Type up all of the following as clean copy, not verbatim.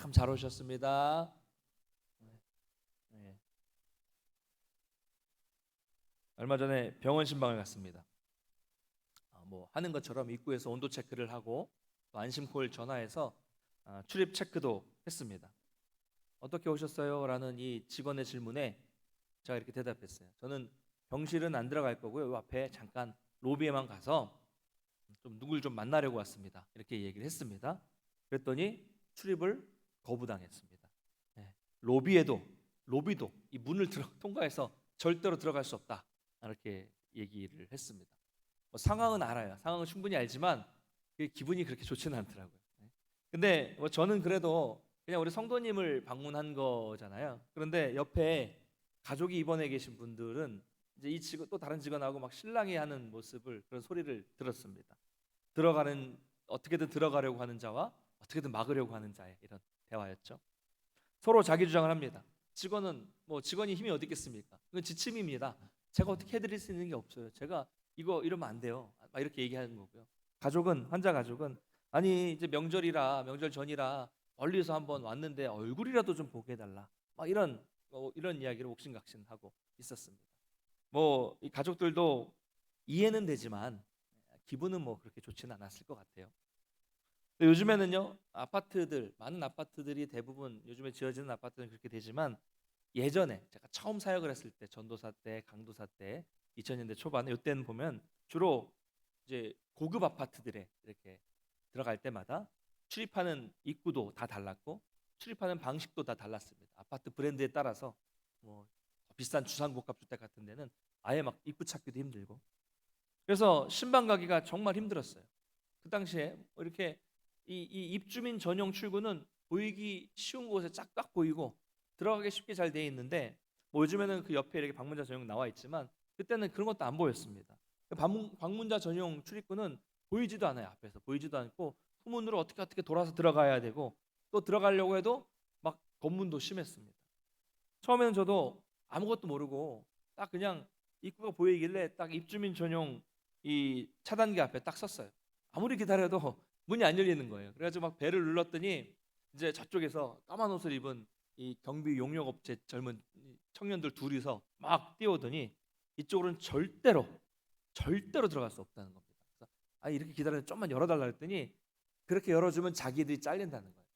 참 잘 오셨습니다. 네. 얼마 전에 병원 신방을 갔습니다. 뭐 하는 것처럼 입구에서 온도 체크를 하고 또 안심콜 전화해서 출입 체크도 했습니다. 어떻게 오셨어요? 라는 이 직원의 질문에 제가 이렇게 대답했어요. 저는 병실은 안 들어갈 거고요. 이 앞에 잠깐 로비에만 가서 좀 누굴 좀 만나려고 왔습니다. 이렇게 얘기를 했습니다. 그랬더니 출입을 거부당했습니다. 네. 로비도 이 문을 통과해서 절대로 들어갈 수 없다. 이렇게 얘기를 했습니다. 상황은 알아요. 상황은 충분히 알지만 기분이 그렇게 좋지는 않더라고요. 네. 근데 저는 그래도 그냥 우리 성도님을 방문한 거잖아요. 그런데 옆에 가족이 입원해 계신 분들은 이제 이 직원 또 다른 직원하고 막 실랑이 하는 모습을 그런 소리를 들었습니다. 어떻게든 들어가려고 하는 자와 어떻게든 막으려고 하는 자의 이런 대화였죠. 서로 자기 주장을 합니다. 직원이 힘이 어디 있겠습니까? 이건 지침입니다. 제가 어떻게 해드릴 수 있는 게 없어요. 제가 이러면 안 돼요. 막 이렇게 얘기하는 거고요. 환자 가족은 아니 이제 명절 전이라 멀리서 한번 왔는데 얼굴이라도 좀 보게 해달라. 막 이런 이야기를 옥신각신하고 있었습니다. 이 가족들도 이해는 되지만 기분은 그렇게 좋지는 않았을 것 같아요. 요즘에는요, 많은 아파트들이 대부분 요즘에 지어지는 아파트는 그렇게 되지만 예전에 제가 처음 사역을 했을 때 전도사 때, 강도사 때 2000년대 초반에 이때는 보면 주로 이제 고급 아파트들에 이렇게 들어갈 때마다 출입하는 입구도 다 달랐고 출입하는 방식도 다 달랐습니다. 아파트 브랜드에 따라서 뭐 비싼 주상복합 주택 같은 데는 아예 막 입구 찾기도 힘들고 그래서 신방 가기가 정말 힘들었어요. 그 당시에 이렇게 이 입주민 전용 출구는 보이기 쉬운 곳에 쫙 보이고 들어가기 쉽게 잘 돼 있는데 요즘에는 그 옆에 이렇게 방문자 전용 나와 있지만 그때는 그런 것도 안 보였습니다. 방문자 전용 출입구는 보이지도 않아요. 앞에서 보이지도 않고 후문으로 어떻게 돌아서 들어가야 되고 또 들어가려고 해도 막 검문도 심했습니다. 처음에는 저도 아무것도 모르고 딱 그냥 입구가 보이길래 딱 입주민 전용 이 차단기 앞에 딱 섰어요. 아무리 기다려도 문이 안 열리는 거예요. 그래가지고 막 벨을 눌렀더니 이제 저쪽에서 까만 옷을 입은 이 경비 용역업체 젊은 청년들 둘이서 막 뛰어오더니 이쪽으로는 절대로 들어갈 수 없다는 겁니다. 그래서 이렇게 기다리는데 좀만 열어달라 했더니 그렇게 열어주면 자기들이 잘린다는 거예요.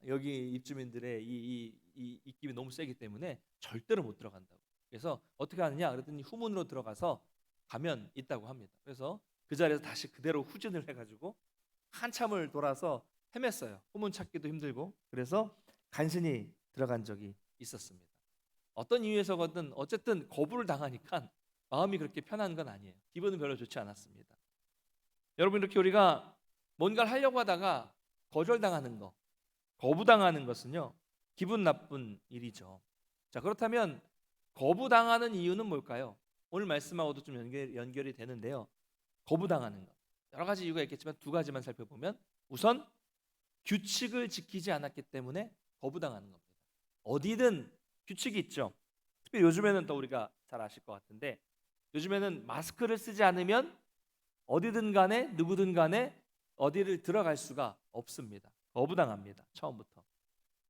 여기 입주민들의 이 입김이 너무 세기 때문에 절대로 못 들어간다고. 그래서 어떻게 하느냐 그랬더니 후문으로 들어가서 가면 있다고 합니다. 그래서 그 자리에서 다시 그대로 후진을 해가지고 한참을 돌아서 헤맸어요. 후문 찾기도 힘들고 그래서 간신히 들어간 적이 있었습니다. 어떤 이유에서거든 어쨌든 거부를 당하니까 마음이 그렇게 편한 건 아니에요. 기분은 별로 좋지 않았습니다. 여러분 이렇게 우리가 뭔가를 하려고 하다가 거절당하는 거, 거부당하는 것은요 기분 나쁜 일이죠. 자 그렇다면 거부당하는 이유는 뭘까요? 오늘 말씀하고도 좀 연결이 되는데요. 거부당하는 것 여러 가지 이유가 있겠지만 두 가지만 살펴보면 우선 규칙을 지키지 않았기 때문에 거부당하는 겁니다. 어디든 규칙이 있죠. 특히 요즘에는 또 우리가 잘 아실 것 같은데 요즘에는 마스크를 쓰지 않으면 어디든 간에 누구든 간에 어디를 들어갈 수가 없습니다. 거부당합니다. 처음부터.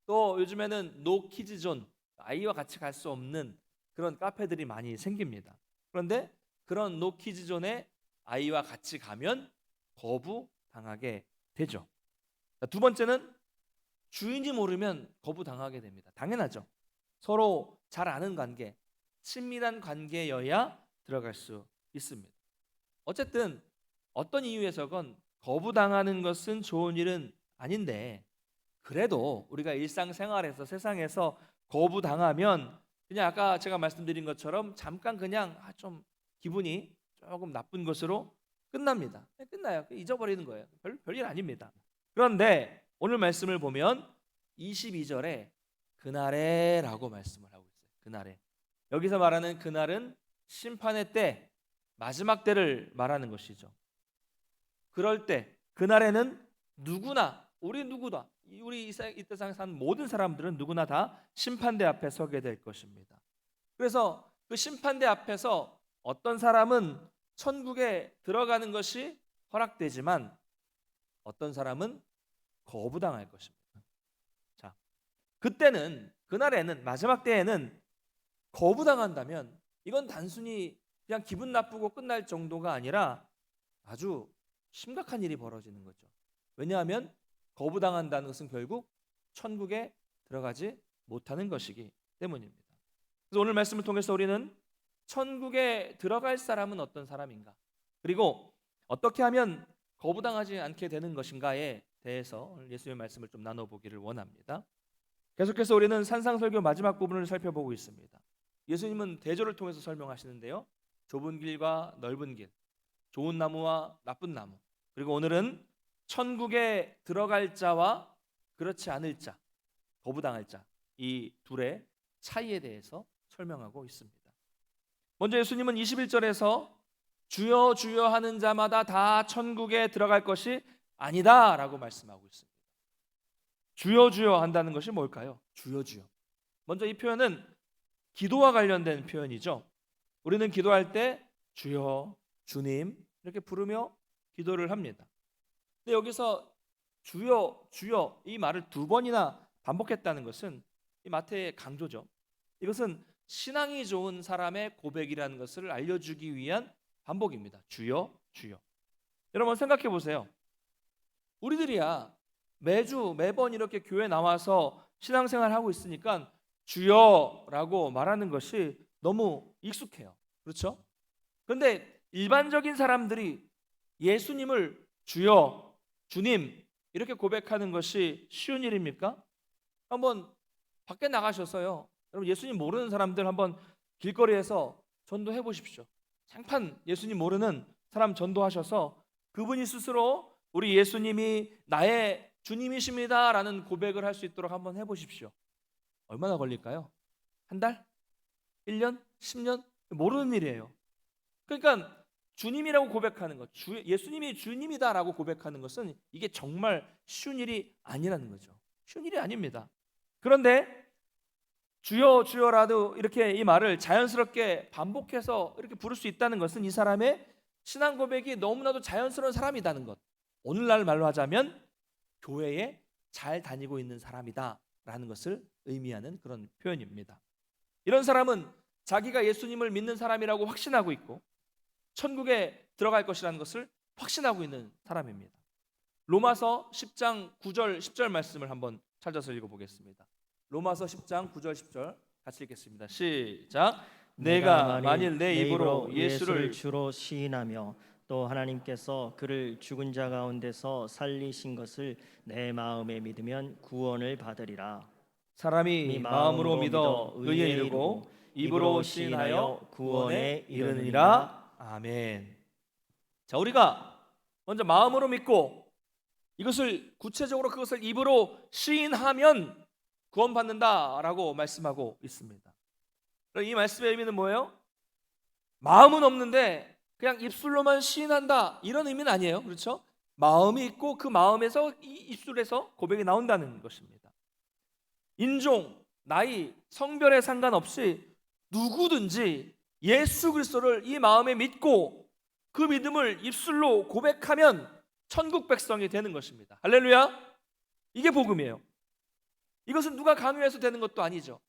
또 요즘에는 노 키즈 존 아이와 같이 갈 수 없는 그런 카페들이 많이 생깁니다. 그런데 그런 노 키즈 존에 아이와 같이 가면 거부당하게 되죠. 두 번째는 주인이 모르면 거부당하게 됩니다. 당연하죠. 서로 잘 아는 관계, 친밀한 관계여야 들어갈 수 있습니다. 어쨌든 어떤 이유에서건 거부당하는 것은 좋은 일은 아닌데 그래도 우리가 일상생활에서 세상에서 거부당하면 그냥 아까 제가 말씀드린 것처럼 잠깐 그냥 좀 기분이 조금 나쁜 것으로 끝납니다. 끝나요. 잊어버리는 거예요. 별일 아닙니다. 그런데 오늘 말씀을 보면 22절에 그날에라고 말씀을 하고 있어요. 그날에. 여기서 말하는 그날은 심판의 때, 마지막 때를 말하는 것이죠. 그럴 때 그날에는 누구나 우리 이 세상에 사는 모든 사람들은 누구나 다 심판대 앞에 서게 될 것입니다. 그래서 그 심판대 앞에서 어떤 사람은 천국에 들어가는 것이 허락되지만 어떤 사람은 거부당할 것입니다. 자, 그날에는 마지막 때에는 거부당한다면 이건 단순히 그냥 기분 나쁘고 끝날 정도가 아니라 아주 심각한 일이 벌어지는 거죠. 왜냐하면 거부당한다는 것은 결국 천국에 들어가지 못하는 것이기 때문입니다. 그래서 오늘 말씀을 통해서 우리는 천국에 들어갈 사람은 어떤 사람인가, 그리고 어떻게 하면 거부당하지 않게 되는 것인가에 대해서 예수님의 말씀을 좀 나눠보기를 원합니다. 계속해서 우리는 산상설교 마지막 부분을 살펴보고 있습니다. 예수님은 대조를 통해서 설명하시는데요, 좁은 길과 넓은 길, 좋은 나무와 나쁜 나무, 그리고 오늘은 천국에 들어갈 자와 그렇지 않을 자, 거부당할 자, 이 둘의 차이에 대해서 설명하고 있습니다. 먼저 예수님은 21절에서 주여 주여 하는 자마다 다 천국에 들어갈 것이 아니다 라고 말씀하고 있습니다. 주여 주여 한다는 것이 뭘까요? 주여 주여. 먼저 이 표현은 기도와 관련된 표현이죠. 우리는 기도할 때 주여, 주님 이렇게 부르며 기도를 합니다. 근데 여기서 주여 주여 이 말을 두 번이나 반복했다는 것은 이 마태의 강조죠. 이것은 신앙이 좋은 사람의 고백이라는 것을 알려주기 위한 반복입니다. 주여 주여. 여러분 생각해 보세요. 우리들이야 매번 이렇게 교회 나와서 신앙생활 하고 있으니까 주여라고 말하는 것이 너무 익숙해요. 그렇죠? 그런데 일반적인 사람들이 예수님을 주여, 주님 이렇게 고백하는 것이 쉬운 일입니까? 한번 밖에 나가셔서요, 여러분 예수님 모르는 사람들 한번 길거리에서 전도해 보십시오. 생판 예수님 모르는 사람 전도하셔서 그분이 스스로 우리 예수님이 나의 주님이십니다 라는 고백을 할 수 있도록 한번 해보십시오. 얼마나 걸릴까요? 한 달? 1년? 10년? 모르는 일이에요. 그러니까 주님이라고 고백하는 것, 예수님이 주님이다라고 고백하는 것은 이게 정말 쉬운 일이 아니라는 거죠. 쉬운 일이 아닙니다. 그런데 주여 주여라도 이렇게 이 말을 자연스럽게 반복해서 이렇게 부를 수 있다는 것은 이 사람의 신앙 고백이 너무나도 자연스러운 사람이라는 것, 오늘날 말로 하자면 교회에 잘 다니고 있는 사람이다라는 것을 의미하는 그런 표현입니다. 이런 사람은 자기가 예수님을 믿는 사람이라고 확신하고 있고 천국에 들어갈 것이라는 것을 확신하고 있는 사람입니다. 로마서 10장 9절 10절 말씀을 한번 찾아서 읽어보겠습니다. 로마서 10장 9절 10절 같이 읽겠습니다. 시작. 내가 만일 내 입으로 예수를 주로 시인하며 또 하나님께서 그를 죽은 자 가운데서 살리신 것을 내 마음에 믿으면 구원을 받으리라. 사람이 마음으로 믿어 의에 이르고 입으로 시인하여 구원에 이르느니라. 아멘. 자, 우리가 먼저 마음으로 믿고 이것을 구체적으로 그것을 입으로 시인하면 구원받는다라고 말씀하고 있습니다. 이 말씀의 의미는 뭐예요? 마음은 없는데 그냥 입술로만 시인한다 이런 의미는 아니에요. 그렇죠? 마음이 있고 그 마음에서 이 입술에서 고백이 나온다는 것입니다. 인종, 나이, 성별에 상관없이 누구든지 예수 그리스도를 이 마음에 믿고 그 믿음을 입술로 고백하면 천국 백성이 되는 것입니다. 할렐루야. 이게 복음이에요. 이것은 누가 강요해서 되는 것도 아니죠.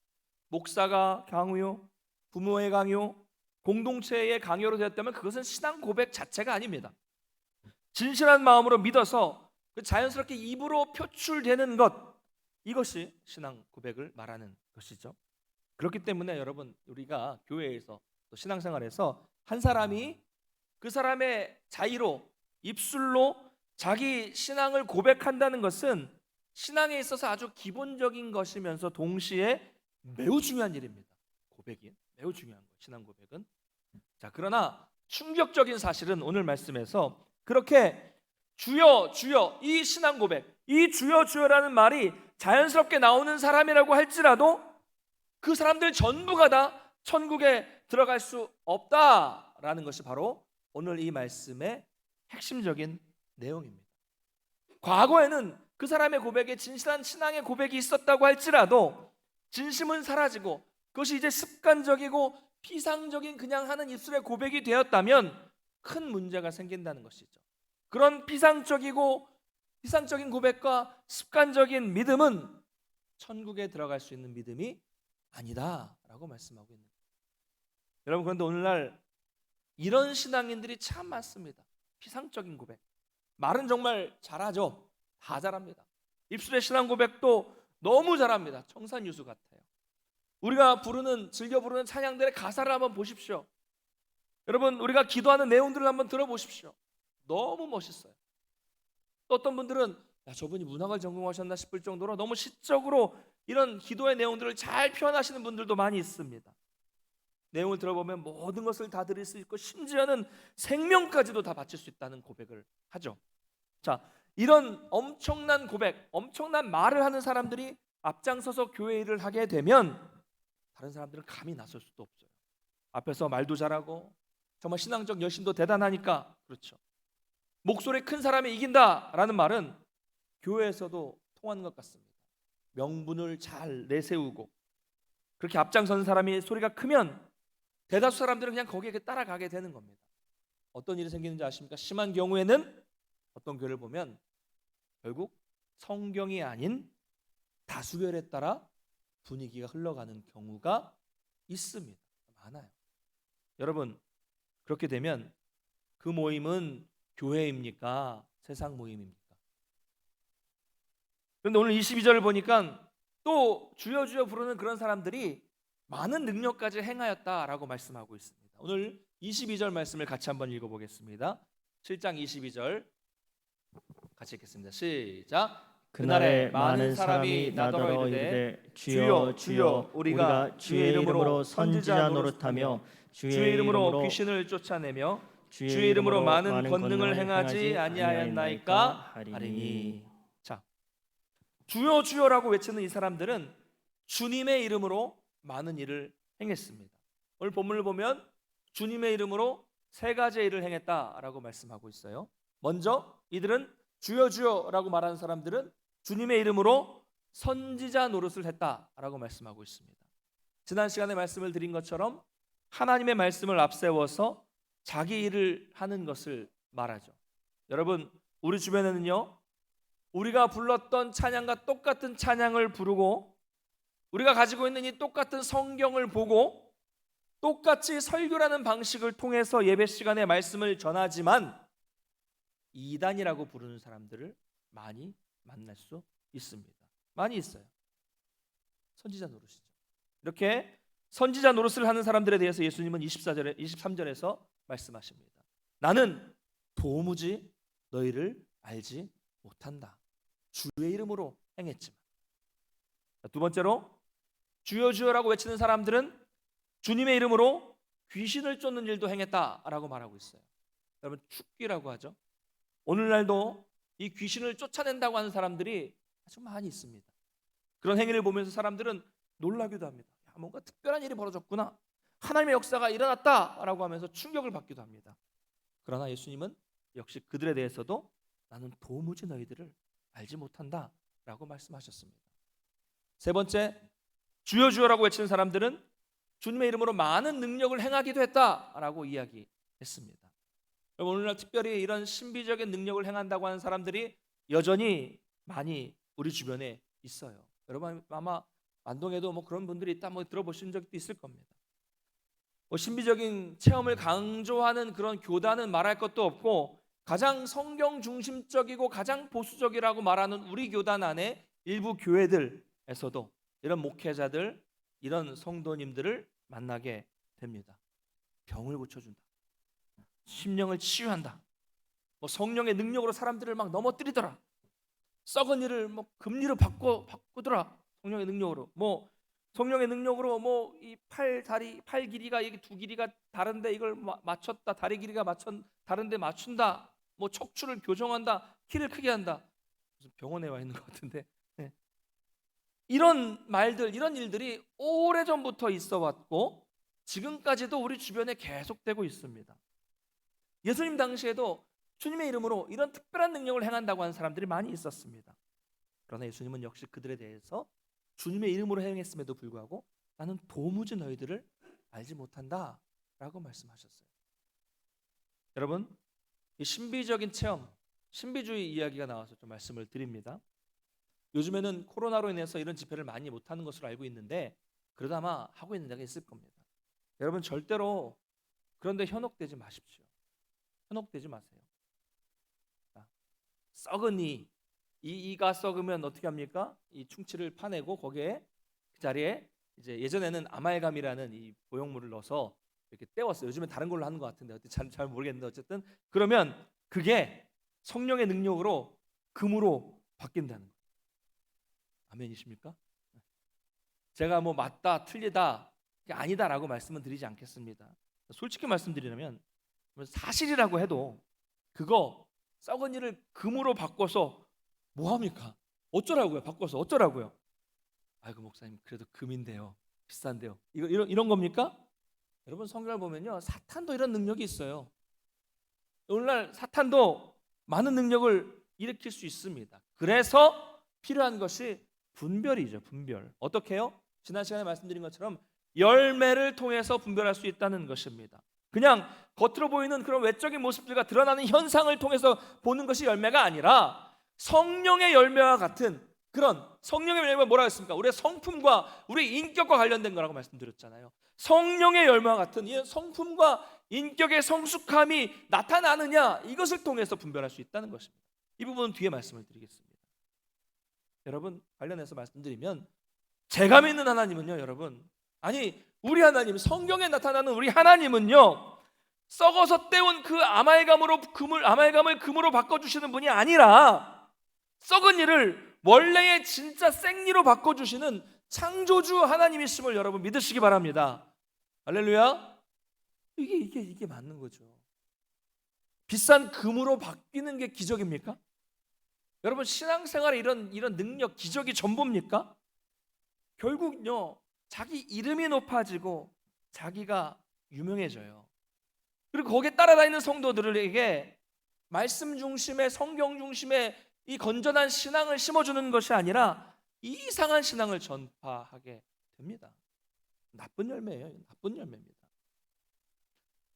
목사가 강요, 부모의 강요, 공동체의 강요로 되었다면 그것은 신앙 고백 자체가 아닙니다. 진실한 마음으로 믿어서 자연스럽게 입으로 표출되는 것, 이것이 신앙 고백을 말하는 것이죠. 그렇기 때문에 여러분 우리가 교회에서 또 신앙생활에서 한 사람이 그 사람의 자의로 입술로 자기 신앙을 고백한다는 것은 신앙에 있어서 아주 기본적인 것이면서 동시에 매우 중요한 일입니다. 고백이 매우 중요한 거예요. 신앙 고백은. 자, 그러나 충격적인 사실은 오늘 말씀에서 그렇게 주여 주여 이 신앙 고백, 이 주여 주여라는 말이 자연스럽게 나오는 사람이라고 할지라도 그 사람들 전부가 다 천국에 들어갈 수 없다라는 것이 바로 오늘 이 말씀의 핵심적인 내용입니다. 과거에는 그 사람의 고백에 진실한 신앙의 고백이 있었다고 할지라도 진심은 사라지고 그것이 이제 습관적이고 피상적인 그냥 하는 입술의 고백이 되었다면 큰 문제가 생긴다는 것이죠. 그런 피상적인 고백과 습관적인 믿음은 천국에 들어갈 수 있는 믿음이 아니다라고 말씀하고 있는 거예요. 여러분, 그런데 오늘날 이런 신앙인들이 참 많습니다. 피상적인 고백. 말은 정말 잘하죠. 다 잘합니다. 입술의 신앙 고백도 너무 잘합니다. 청산유수 같아요. 우리가 즐겨 부르는 찬양들의 가사를 한번 보십시오. 여러분, 우리가 기도하는 내용들을 한번 들어보십시오. 너무 멋있어요. 또 어떤 분들은 저분이 문학을 전공하셨나 싶을 정도로 너무 시적으로 이런 기도의 내용들을 잘 표현하시는 분들도 많이 있습니다. 내용을 들어보면 모든 것을 다 드릴 수 있고 심지어는 생명까지도 다 바칠 수 있다는 고백을 하죠. 자, 이런 엄청난 고백, 엄청난 말을 하는 사람들이 앞장서서 교회 일을 하게 되면 다른 사람들은 감히 나설 수도 없어요. 앞에서 말도 잘하고 정말 신앙적 열심도 대단하니까. 그렇죠. 목소리 큰 사람이 이긴다라는 말은 교회에서도 통하는 것 같습니다. 명분을 잘 내세우고 그렇게 앞장서는 사람이 소리가 크면 대다수 사람들은 그냥 거기에 따라가게 되는 겁니다. 어떤 일이 생기는지 아십니까? 심한 경우에는 어떤 교회를 보면 결국 성경이 아닌 다수결에 따라 분위기가 흘러가는 경우가 있습니다. 많아요. 여러분, 그렇게 되면 그 모임은 교회입니까? 세상 모임입니까? 그런데 오늘 22절을 보니까 또 주여 주여 부르는 그런 사람들이 많은 능력까지 행하였다라고 말씀하고 있습니다. 오늘 22절 말씀을 같이 한번 읽어보겠습니다. 7장 22절 같이 읽겠습니다. 시작. 그날에 많은 사람이 나더러 이르되 주여 주여 우리가 주의 이름으로 선지자 노릇하며 주의 이름으로 귀신을 쫓아내며 주의 이름으로 많은 권능을 행하지 아니하였나이까 하리니. 자, 주여 주여라고 외치는 이 사람들은 주님의 이름으로 많은 일을 행했습니다. 오늘 본문을 보면 주님의 이름으로 세 가지의 일을 행했다라고 말씀하고 있어요. 먼저 이들은 주여 주여라고 말하는 사람들은 주님의 이름으로 선지자 노릇을 했다라고 말씀하고 있습니다. 지난 시간에 말씀을 드린 것처럼 하나님의 말씀을 앞세워서 자기 일을 하는 것을 말하죠. 여러분, 우리 주변에는요, 우리가 불렀던 찬양과 똑같은 찬양을 부르고 우리가 가지고 있는 이 똑같은 성경을 보고 똑같이 설교라는 방식을 통해서 예배 시간에 말씀을 전하지만 이단이라고 부르는 사람들을 많이 만날 수 있습니다. 많이 있어요. 선지자 노릇이죠. 이렇게 선지자 노릇을 하는 사람들에 대해서 예수님은 23절에서 말씀하십니다. 나는 도무지 너희를 알지 못한다. 주의 이름으로 행했지만. 두 번째로 주여 주여라고 외치는 사람들은 주님의 이름으로 귀신을 쫓는 일도 행했다라고 말하고 있어요. 여러분, 축기라고 하죠. 오늘날도 이 귀신을 쫓아낸다고 하는 사람들이 아주 많이 있습니다. 그런 행위를 보면서 사람들은 놀라기도 합니다. 뭔가 특별한 일이 벌어졌구나, 하나님의 역사가 일어났다라고 하면서 충격을 받기도 합니다. 그러나 예수님은 역시 그들에 대해서도 나는 도무지 너희들을 알지 못한다라고 말씀하셨습니다. 세 번째, 주여 주여라고 외치는 사람들은 주님의 이름으로 많은 능력을 행하기도 했다라고 이야기했습니다. 오늘날 특별히 이런 신비적인 능력을 행한다고 하는 사람들이 여전히 많이 우리 주변에 있어요. 여러분 아마 안동에도 그런 분들이 있다 들어보신 적도 있을 겁니다. 신비적인 체험을 강조하는 그런 교단은 말할 것도 없고 가장 성경 중심적이고 가장 보수적이라고 말하는 우리 교단 안에 일부 교회들에서도 이런 목회자들, 이런 성도님들을 만나게 됩니다. 병을 고쳐준다, 심령을 치유한다, 성령의 능력으로 사람들을 막 넘어뜨리더라, 썩은 일을 금리로 바꾸더라, 성령의 능력으로 성령의 능력으로 이 팔 길이가 이게 두 길이가 다른데 이걸 맞췄다, 다리 길이가 다른데 맞춘다, 척추를 교정한다, 키를 크게 한다. 무슨 병원에 와 있는 것 같은데. 네. 이런 말들, 이런 일들이 오래전부터 있어 왔고 지금까지도 우리 주변에 계속되고 있습니다. 예수님 당시에도 주님의 이름으로 이런 특별한 능력을 행한다고 하는 사람들이 많이 있었습니다. 그러나 예수님은 역시 그들에 대해서 주님의 이름으로 행했음에도 불구하고 나는 도무지 너희들을 알지 못한다 라고 말씀하셨어요. 여러분, 이 신비적인 체험, 신비주의 이야기가 나와서 좀 말씀을 드립니다. 요즘에는 코로나로 인해서 이런 집회를 많이 못하는 것으로 알고 있는데 그래도 아마 하고 있는 데가 있을 겁니다. 여러분 절대로 그런데 현혹되지 마십시오. 현혹되지 마세요. 자, 썩은 이가 썩으면 어떻게 합니까? 이 충치를 파내고 거기에 그 자리에 이제 예전에는 아말감이라는 이 보형물을 넣어서 이렇게 떼웠어요. 요즘엔 다른 걸로 하는 것 같은데 잘 모르겠는데 어쨌든 그러면 그게 성령의 능력으로 금으로 바뀐다는 거예요. 아멘이십니까? 제가 뭐 맞다 틀리다 아니다라고 말씀은 드리지 않겠습니다. 솔직히 말씀드리면 사실이라고 해도 그거 썩은 일을 금으로 바꿔서 뭐 합니까? 어쩌라고요? 바꿔서 어쩌라고요? 아이고 목사님 그래도 금인데요. 비싼데요. 이런 겁니까? 여러분 성경을 보면요. 사탄도 이런 능력이 있어요. 오늘날 사탄도 많은 능력을 일으킬 수 있습니다. 그래서 필요한 것이 분별이죠. 분별. 어떻게 해요? 지난 시간에 말씀드린 것처럼 열매를 통해서 분별할 수 있다는 것입니다. 그냥 겉으로 보이는 그런 외적인 모습들과 드러나는 현상을 통해서 보는 것이 열매가 아니라 성령의 열매와 같은 그런 성령의 열매가 뭐라고 했습니까? 우리의 성품과 우리 인격과 관련된 거라고 말씀드렸잖아요. 성령의 열매와 같은 이 성품과 인격의 성숙함이 나타나느냐 이것을 통해서 분별할 수 있다는 것입니다. 이 부분은 뒤에 말씀을 드리겠습니다. 여러분 관련해서 말씀드리면 제가 믿는 하나님은요 여러분 아니 우리 하나님 성경에 나타나는 우리 하나님은요 썩어서 떼온 그 아말감을 금으로 바꿔주시는 분이 아니라 썩은 이를 원래의 진짜 생리로 바꿔주시는 창조주 하나님이심을 여러분 믿으시기 바랍니다. 할렐루야. 이게 맞는 거죠. 비싼 금으로 바뀌는 게 기적입니까? 여러분 신앙생활에 이런 능력 기적이 전부입니까? 결국요 자기 이름이 높아지고 자기가 유명해져요. 그리고 거기에 따라다니는 성도들에게 말씀 중심의 성경 중심의 이 건전한 신앙을 심어주는 것이 아니라 이상한 신앙을 전파하게 됩니다. 나쁜 열매예요. 나쁜 열매입니다.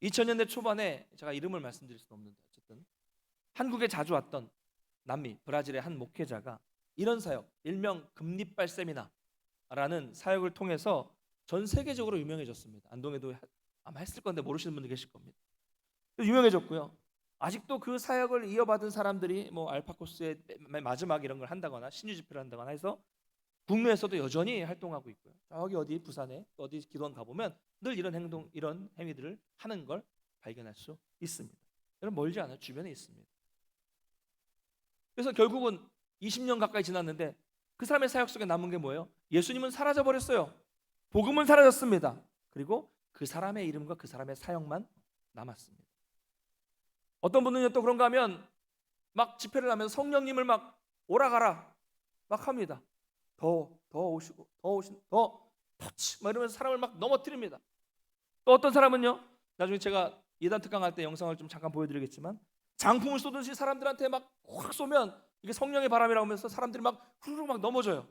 2000년대 초반에 제가 이름을 말씀드릴 수는 없는데 어쨌든 한국에 자주 왔던 남미 브라질의 한 목회자가 이런 사역 일명 금리빨 세미나라는 사역을 통해서 전 세계적으로 유명해졌습니다. 안동에도 아마 했을 건데 모르시는 분들 계실 겁니다. 유명해졌고요. 아직도 그 사역을 이어받은 사람들이 뭐 알파코스의 마지막 이런 걸 한다거나 신유 집회를 한다거나 해서 국내에서도 여전히 활동하고 있고요. 저기 어디 부산에 어디 기도원 가보면 늘 이런 행동 이런 행위들을 하는 걸 발견할 수 있습니다. 여러분 멀지 않아요. 주변에 있습니다. 그래서 결국은 20년 가까이 지났는데 그 사람의 사역 속에 남은 게 뭐예요? 예수님은 사라져 버렸어요. 복음은 사라졌습니다. 그리고 그 사람의 이름과 그 사람의 사역만 남았습니다. 어떤 분은요 또 그런가 하면 막 집회를 하면서 성령님을 막 오라가라 막 합니다. 더 오시고 더 터치 막 이러면서 사람을 막 넘어뜨립니다. 또 어떤 사람은요 나중에 제가 예단 특강할 때 영상을 좀 잠깐 보여드리겠지만 장풍을 쏘듯이 사람들한테 막 확 쏘면 이게 성령의 바람이라고 하면서 사람들이 막 후루룩 막 넘어져요.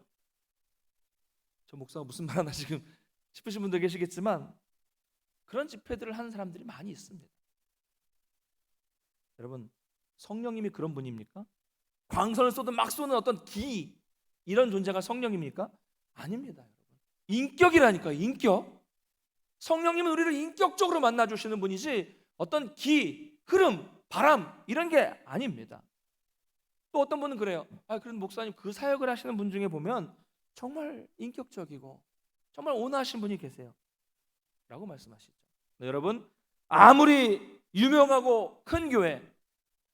저 목사가 무슨 말 하나 지금 싶으신 분들 계시겠지만 그런 집회들을 하는 사람들이 많이 있습니다. 여러분 성령님이 그런 분입니까? 광선을 쏘든 막 쏘는 어떤 기 이런 존재가 성령입니까? 아닙니다. 여러분. 인격이라니까요. 인격. 성령님은 우리를 인격적으로 만나주시는 분이지 어떤 기, 흐름, 바람 이런 게 아닙니다. 또 어떤 분은 그래요. 그런 목사님 그 사역을 하시는 분 중에 보면 정말 인격적이고 정말 온화하신 분이 계세요 라고 말씀하시죠. 네, 여러분 아무리 유명하고 큰 교회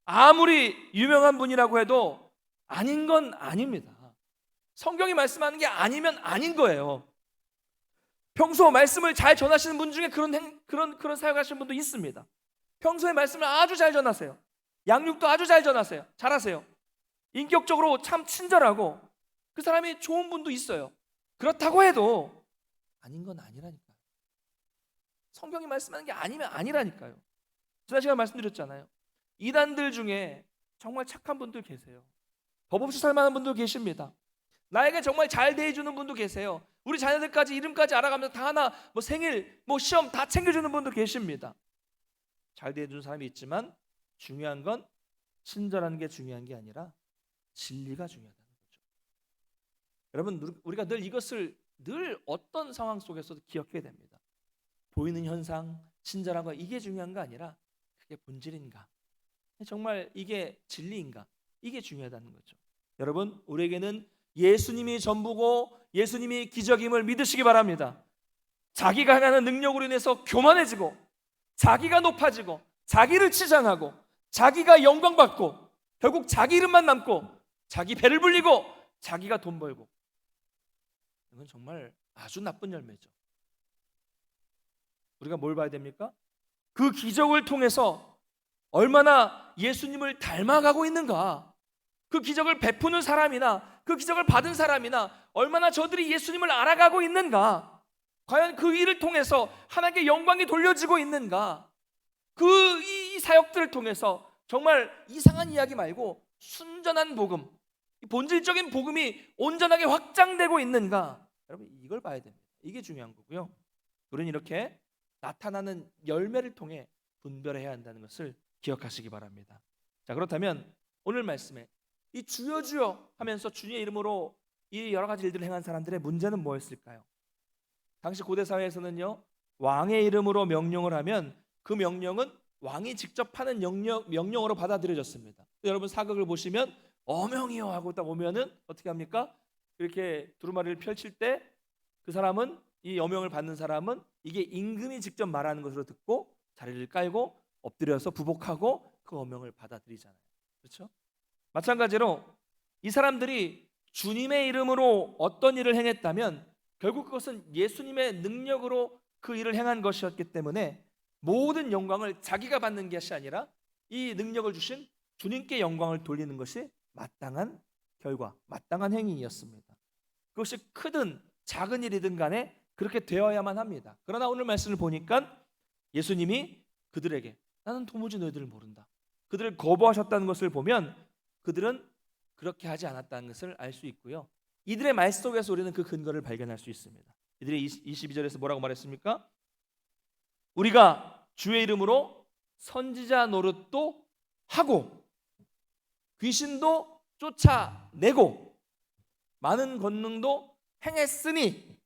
아무리 유명한 분이라고 해도 아닌 건 아닙니다. 성경이 말씀하는 게 아니면 아닌 거예요. 평소 말씀을 잘 전하시는 분 중에 그런 사역하시는 분도 있습니다. 평소에 말씀을 아주 잘 전하세요. 양육도 아주 잘 전하세요. 잘하세요. 인격적으로 참 친절하고 그 사람이 좋은 분도 있어요. 그렇다고 해도 아닌 건 아니라니까요. 성경이 말씀하는 게 아니면 아니라니까요. 지난 시간에 말씀드렸잖아요. 이단들 중에 정말 착한 분들 계세요. 법 없이 살만한 분도 계십니다. 나에게 정말 잘 대해주는 분도 계세요. 우리 자녀들까지 이름까지 알아가면서 다 하나 뭐 생일 뭐 시험 다 챙겨주는 분도 계십니다. 잘 대해주는 사람이 있지만 중요한 건 친절한 게 중요한 게 아니라 진리가 중요하다는 거죠. 여러분, 우리가 늘 이것을 늘 어떤 상황 속에서도 기억해야 됩니다. 보이는 현상, 친절한 거 이게 중요한 거 아니라 그게 본질인가? 정말 이게 진리인가? 이게 중요하다는 거죠. 여러분, 우리에게는 예수님이 전부고 예수님이 기적임을 믿으시기 바랍니다. 자기가 행하는 능력으로 인해서 교만해지고 자기가 높아지고 자기를 치장하고 자기가 영광받고 결국 자기 이름만 남고 자기 배를 불리고 자기가 돈 벌고, 이건 정말 아주 나쁜 열매죠. 우리가 뭘 봐야 됩니까? 그 기적을 통해서 얼마나 예수님을 닮아가고 있는가, 그 기적을 베푸는 사람이나 그 기적을 받은 사람이나 얼마나 저들이 예수님을 알아가고 있는가, 과연 그 일을 통해서 하나님께 영광이 돌려지고 있는가, 이 사역들을 통해서 정말 이상한 이야기 말고 순전한 복음, 본질적인 복음이 온전하게 확장되고 있는가, 여러분 이걸 봐야 됩니다. 이게 중요한 거고요. 우리는 이렇게 나타나는 열매를 통해 분별해야 한다는 것을 기억하시기 바랍니다. 자, 그렇다면 오늘 말씀에 이 주여 주여 하면서 주님의 이름으로 이 여러 가지 일들을 행한 사람들의 문제는 뭐였을까요? 당시 고대 사회에서는요, 왕의 이름으로 명령을 하면 그 명령은 왕이 직접 하는 명령으로 받아들여졌습니다. 여러분 사극을 보시면 어명이요 하고 딱 오면은 어떻게 합니까? 이렇게 두루마리를 펼칠 때 그 사람은, 이 어명을 받는 사람은 이게 임금이 직접 말하는 것으로 듣고 자리를 깔고 엎드려서 부복하고 그 어명을 받아들이잖아요. 그렇죠? 마찬가지로 이 사람들이 주님의 이름으로 어떤 일을 행했다면 결국 그것은 예수님의 능력으로 그 일을 행한 것이었기 때문에 모든 영광을 자기가 받는 것이 아니라 이 능력을 주신 주님께 영광을 돌리는 것이 마땅한 결과, 마땅한 행위였습니다. 그것이 크든 작은 일이든 간에 그렇게 되어야만 합니다. 그러나 오늘 말씀을 보니까 예수님이 그들에게 나는 도무지 너희들을 모른다, 그들을 거부하셨다는 것을 보면 그들은 그렇게 하지 않았다는 것을 알 수 있고요. 이들의 말 속에서 우리는 그 근거를 발견할 수 있습니다. 이들이 22절에서 뭐라고 말했습니까? 우리가 주의 이름으로 선지자 노릇도 하고 귀신도 쫓아내고 많은 권능도 행했으니,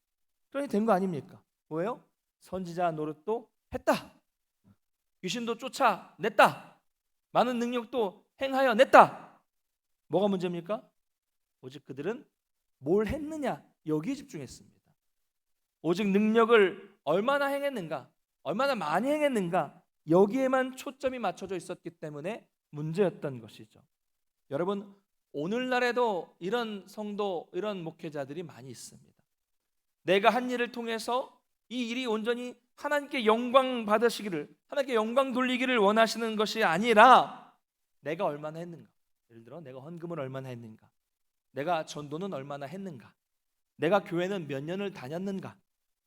그러니 된 거 아닙니까? 뭐예요? 선지자 노릇도 했다, 귀신도 쫓아냈다, 많은 능력도 행하여 냈다. 뭐가 문제입니까? 오직 그들은 뭘 했느냐, 여기에 집중했습니다. 오직 능력을 얼마나 행했는가, 얼마나 많이 행했는가, 여기에만 초점이 맞춰져 있었기 때문에 문제였던 것이죠. 여러분, 오늘날에도 이런 성도, 이런 목회자들이 많이 있습니다. 내가 한 일을 통해서 이 일이 온전히 하나님께 영광 받으시기를, 하나님께 영광 돌리기를 원하시는 것이 아니라 내가 얼마나 했는가, 예를 들어 내가 헌금을 얼마나 했는가, 내가 전도는 얼마나 했는가, 내가 교회는 몇 년을 다녔는가,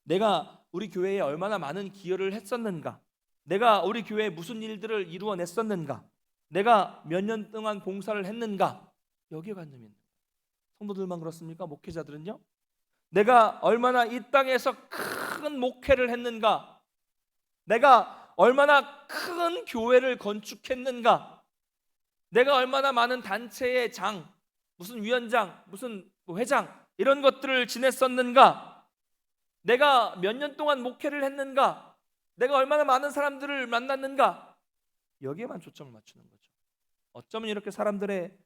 내가 우리 교회에 얼마나 많은 기여를 했었는가, 내가 우리 교회에 무슨 일들을 이루어냈었는가, 내가 몇 년 동안 봉사를 했는가, 여기에 관점이 있는 거예요. 성도들만 그렇습니까? 목회자들은요? 내가 얼마나 이 땅에서 큰 목회를 했는가, 내가 얼마나 큰 교회를 건축했는가, 내가 얼마나 많은 단체의 장, 무슨 위원장, 무슨 회장 이런 것들을 지냈었는가, 내가 몇 년 동안 목회를 했는가, 내가 얼마나 많은 사람들을 만났는가, 여기에만 초점을 맞추는 거죠. 어쩌면 이렇게 사람들의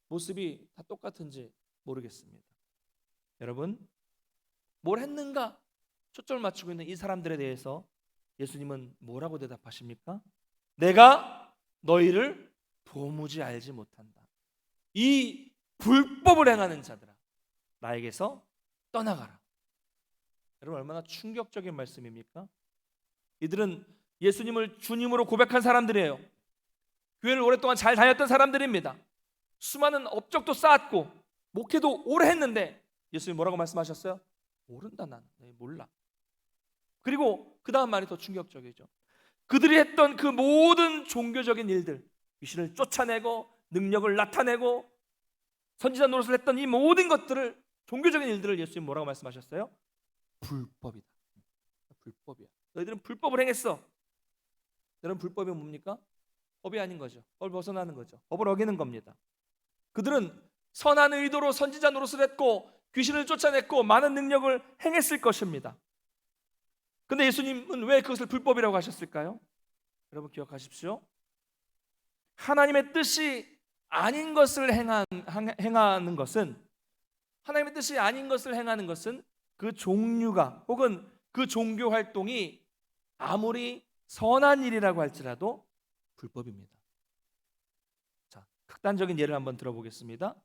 모습이 다 똑같은지 모르겠습니다. 여러분, 뭘 했는가 초점을 맞추고 있는 이 사람들에 대해서 예수님은 뭐라고 대답하십니까? 내가 너희를 도무지 알지 못한다. 이 불법을 행하는 자들아, 나에게서 떠나가라. 여러분, 얼마나 충격적인 말씀입니까? 이들은 예수님을 주님으로 고백한 사람들이에요. 교회를 오랫동안 잘 다녔던 사람들입니다. 수많은 업적도 쌓았고 목회도 오래 했는데 예수님 뭐라고 말씀하셨어요? 모른다, 나는 몰라. 그리고 그 다음 말이 더 충격적이죠. 그들이 했던 그 모든 종교적인 일들, 귀신을 쫓아내고 능력을 나타내고 선지자 노릇을 했던 이 모든 것들을, 종교적인 일들을 예수님 뭐라고 말씀하셨어요? 불법이다. 불법이야. 너희들은 불법을 행했어. 여러분, 불법이 뭡니까? 법이 아닌 거죠. 법을 벗어나는 거죠. 법을 어기는 겁니다. 그들은 선한 의도로 선지자 노릇을 했고 귀신을 쫓아냈고 많은 능력을 행했을 것입니다. 근데 예수님은 왜 그것을 불법이라고 하셨을까요? 여러분 기억하십시오. 하나님의 뜻이 아닌 것을 행하는 것은, 하나님의 뜻이 아닌 것을 행하는 것은 그 종류가 혹은 그 종교 활동이 아무리 선한 일이라고 할지라도 불법입니다. 자, 극단적인 예를 한번 들어보겠습니다.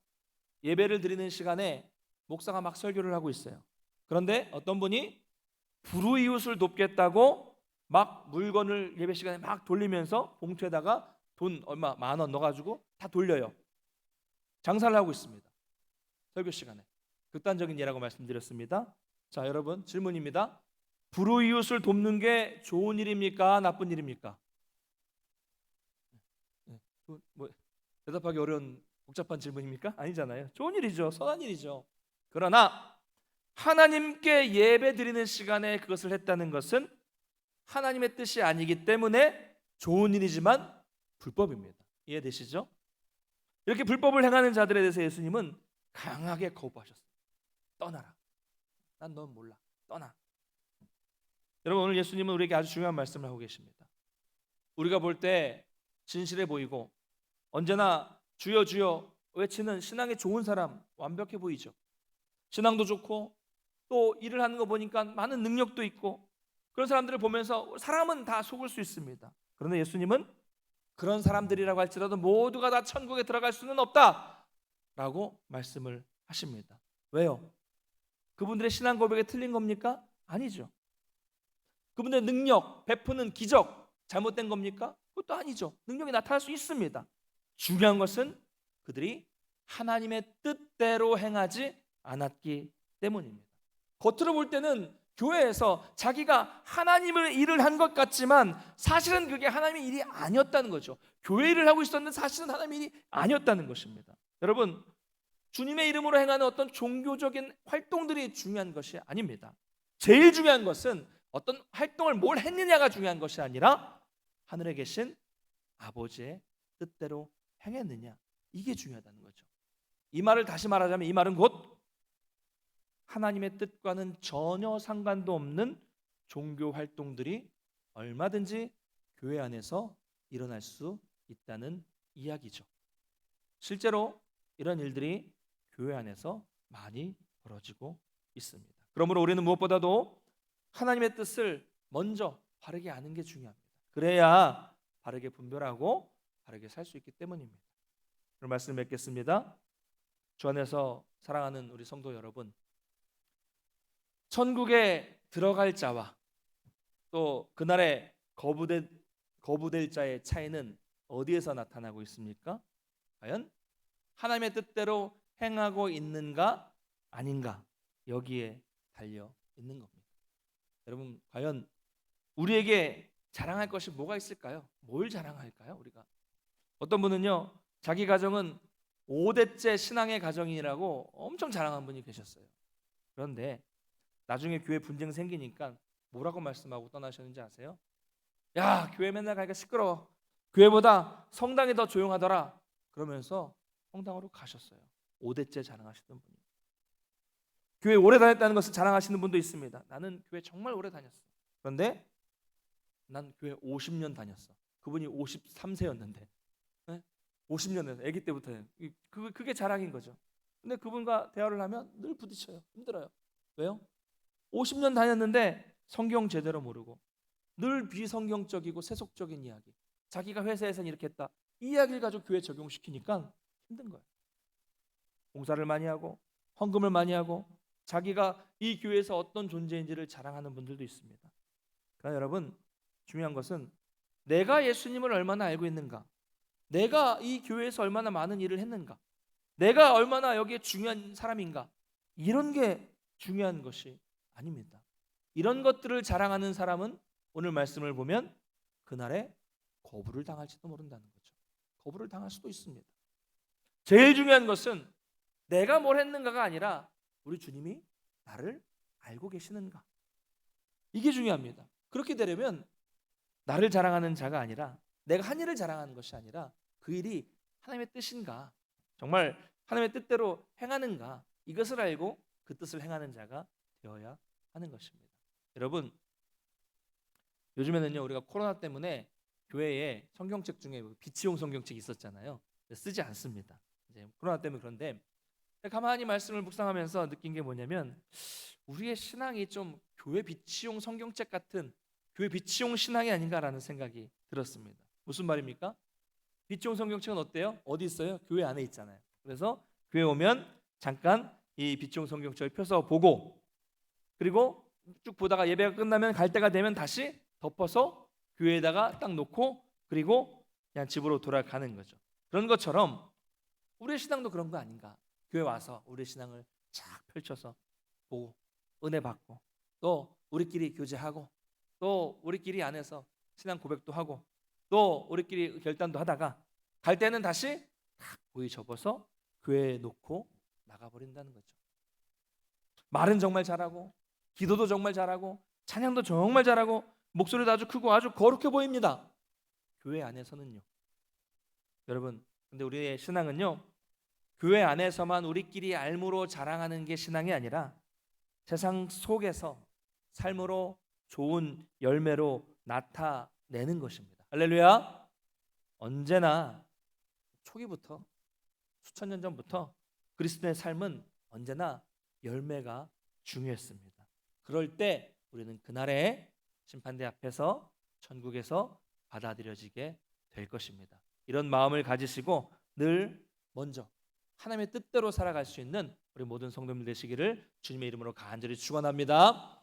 예배를 드리는 시간에 목사가 막 설교를 하고 있어요. 그런데 어떤 분이 불우이웃을 돕겠다고 막 물건을 예배 시간에 막 돌리면서 봉투에다가 돈 얼마 10,000원 넣어가지고 다 돌려요. 장사를 하고 있습니다. 설교 시간에. 극단적인 예라고 말씀드렸습니다. 자, 여러분 질문입니다. 불우이웃을 돕는 게 좋은 일입니까? 나쁜 일입니까? 뭐 대답하기 어려운 복잡한 질문입니까? 아니잖아요. 좋은 일이죠. 선한 일이죠. 그러나 하나님께 예배 드리는 시간에 그것을 했다는 것은 하나님의 뜻이 아니기 때문에 좋은 일이지만 불법입니다. 이해되시죠? 이렇게 불법을 행하는 자들에 대해서 예수님은 강하게 거부하셨어요. 떠나라. 난 넌 몰라. 떠나. 여러분 오늘 예수님은 우리에게 아주 중요한 말씀을 하고 계십니다. 우리가 볼 때 진실해 보이고 언제나 주여 주여 외치는 신앙이 좋은 사람 완벽해 보이죠. 신앙도 좋고 또 일을 하는 거 보니까 많은 능력도 있고 그런 사람들을 보면서 사람은 다 속을 수 있습니다. 그런데 예수님은 그런 사람들이라고 할지라도 모두가 다 천국에 들어갈 수는 없다라고 말씀을 하십니다. 왜요? 그분들의 신앙 고백이 틀린 겁니까? 아니죠. 그분들의 능력, 베푸는 기적 잘못된 겁니까? 그것도 아니죠. 능력이 나타날 수 있습니다. 중요한 것은 그들이 하나님의 뜻대로 행하지 않았기 때문입니다. 겉으로 볼 때는 교회에서 자기가 하나님을 일을 한 것 같지만 사실은 그게 하나님의 일이 아니었다는 거죠. 교회 일을 하고 있었는데 사실은 하나님의 일이 아니었다는 것입니다. 여러분 주님의 이름으로 행하는 어떤 종교적인 활동들이 중요한 것이 아닙니다. 제일 중요한 것은 어떤 활동을 뭘 했느냐가 중요한 것이 아니라 하늘에 계신 아버지의 뜻대로 행했느냐, 이게 중요하다는 거죠. 이 말을 다시 말하자면 이 말은 곧 하나님의 뜻과는 전혀 상관도 없는 종교 활동들이 얼마든지 교회 안에서 일어날 수 있다는 이야기죠. 실제로 이런 일들이 교회 안에서 많이 벌어지고 있습니다. 그러므로 우리는 무엇보다도 하나님의 뜻을 먼저 바르게 아는 게 중요합니다. 그래야 바르게 분별하고 바르게 살 수 있기 때문입니다. 오늘 말씀 맺겠습니다. 주 안에서 사랑하는 우리 성도 여러분, 천국에 들어갈 자와 또 그날에 거부될 자의 차이는 어디에서 나타나고 있습니까? 과연 하나님의 뜻대로 행하고 있는가 아닌가, 여기에 달려 있는 겁니다. 여러분 과연 우리에게 자랑할 것이 뭐가 있을까요? 뭘 자랑할까요? 우리가 어떤 분은요 자기 가정은 5대째 신앙의 가정이라고 엄청 자랑한 분이 계셨어요. 그런데 나중에 교회 분쟁 생기니까 뭐라고 말씀하고 떠나셨는지 아세요? 야, 교회 맨날 가니까 시끄러워. 교회보다 성당이 더 조용하더라. 그러면서 성당으로 가셨어요. 5대째 자랑하시던 분이. 교회 오래 다녔다는 것을 자랑하시는 분도 있습니다. 나는 교회 정말 오래 다녔어. 그런데 난 교회 50년 다녔어. 그분이 53세였는데 50년을 아기 때부터 그게 자랑인 거죠. 근데 그분과 대화를 하면 늘 부딪혀요. 힘들어요. 왜요? 50년 다녔는데 성경 제대로 모르고 늘 비성경적이고 세속적인 이야기, 자기가 회사에서는 이렇게 했다, 이 이야기를 가지고 교회에 적용시키니까 힘든 거예요. 봉사를 많이 하고 헌금을 많이 하고 자기가 이 교회에서 어떤 존재인지를 자랑하는 분들도 있습니다. 그러나 여러분 중요한 것은 내가 예수님을 얼마나 알고 있는가, 내가 이 교회에서 얼마나 많은 일을 했는가, 내가 얼마나 여기에 중요한 사람인가, 이런 게 중요한 것이 아닙니다. 이런 것들을 자랑하는 사람은 오늘 말씀을 보면 그날에 거부를 당할지도 모른다는 거죠. 거부를 당할 수도 있습니다. 제일 중요한 것은 내가 뭘 했는가가 아니라 우리 주님이 나를 알고 계시는가, 이게 중요합니다. 그렇게 되려면 나를 자랑하는 자가 아니라 내가 한 일을 자랑하는 것이 아니라 그 일이 하나님의 뜻인가, 정말 하나님의 뜻대로 행하는가, 이것을 알고 그 뜻을 행하는 자가 되어야 하는 것입니다. 여러분, 요즘에는요 우리가 코로나 때문에 교회에 성경책 중에 비치용 성경책이 있었잖아요. 쓰지 않습니다. 이제 코로나 때문에. 그런데 가만히 말씀을 묵상하면서 느낀 게 뭐냐면 우리의 신앙이 좀 교회 비치용 성경책 같은 교회 비치용 신앙이 아닌가라는 생각이 들었습니다. 무슨 말입니까? 비치용 성경책은 어때요? 어디 있어요? 교회 안에 있잖아요. 그래서 교회 오면 잠깐 이 비치용 성경책을 펴서 보고, 그리고 쭉 보다가 예배가 끝나면 갈 때가 되면 다시 덮어서 교회에다가 딱 놓고 그리고 그냥 집으로 돌아가는 거죠. 그런 것처럼 우리의 신앙도 그런 거 아닌가? 교회 와서 우리의 신앙을 쫙 펼쳐서 보고 은혜 받고 또 우리끼리 교제하고 또 우리끼리 안에서 신앙 고백도 하고 또 우리끼리 결단도 하다가 갈 때는 다시 탁 보이 접어서 교회에 놓고 나가버린다는 거죠. 말은 정말 잘하고 기도도 정말 잘하고 찬양도 정말 잘하고 목소리도 아주 크고 아주 거룩해 보입니다. 교회 안에서는요. 여러분, 근데 우리의 신앙은요 교회 안에서만 우리끼리 알무로 자랑하는 게 신앙이 아니라 세상 속에서 삶으로 좋은 열매로 나타내는 것입니다. 할렐루야. 언제나 초기부터 수천 년 전부터 그리스도의 삶은 언제나 열매가 중요했습니다. 그럴 때 우리는 그날의 심판대 앞에서 천국에서 받아들여지게 될 것입니다. 이런 마음을 가지시고 늘 먼저 하나님의 뜻대로 살아갈 수 있는 우리 모든 성도님들 되시기를 주님의 이름으로 간절히 축원합니다.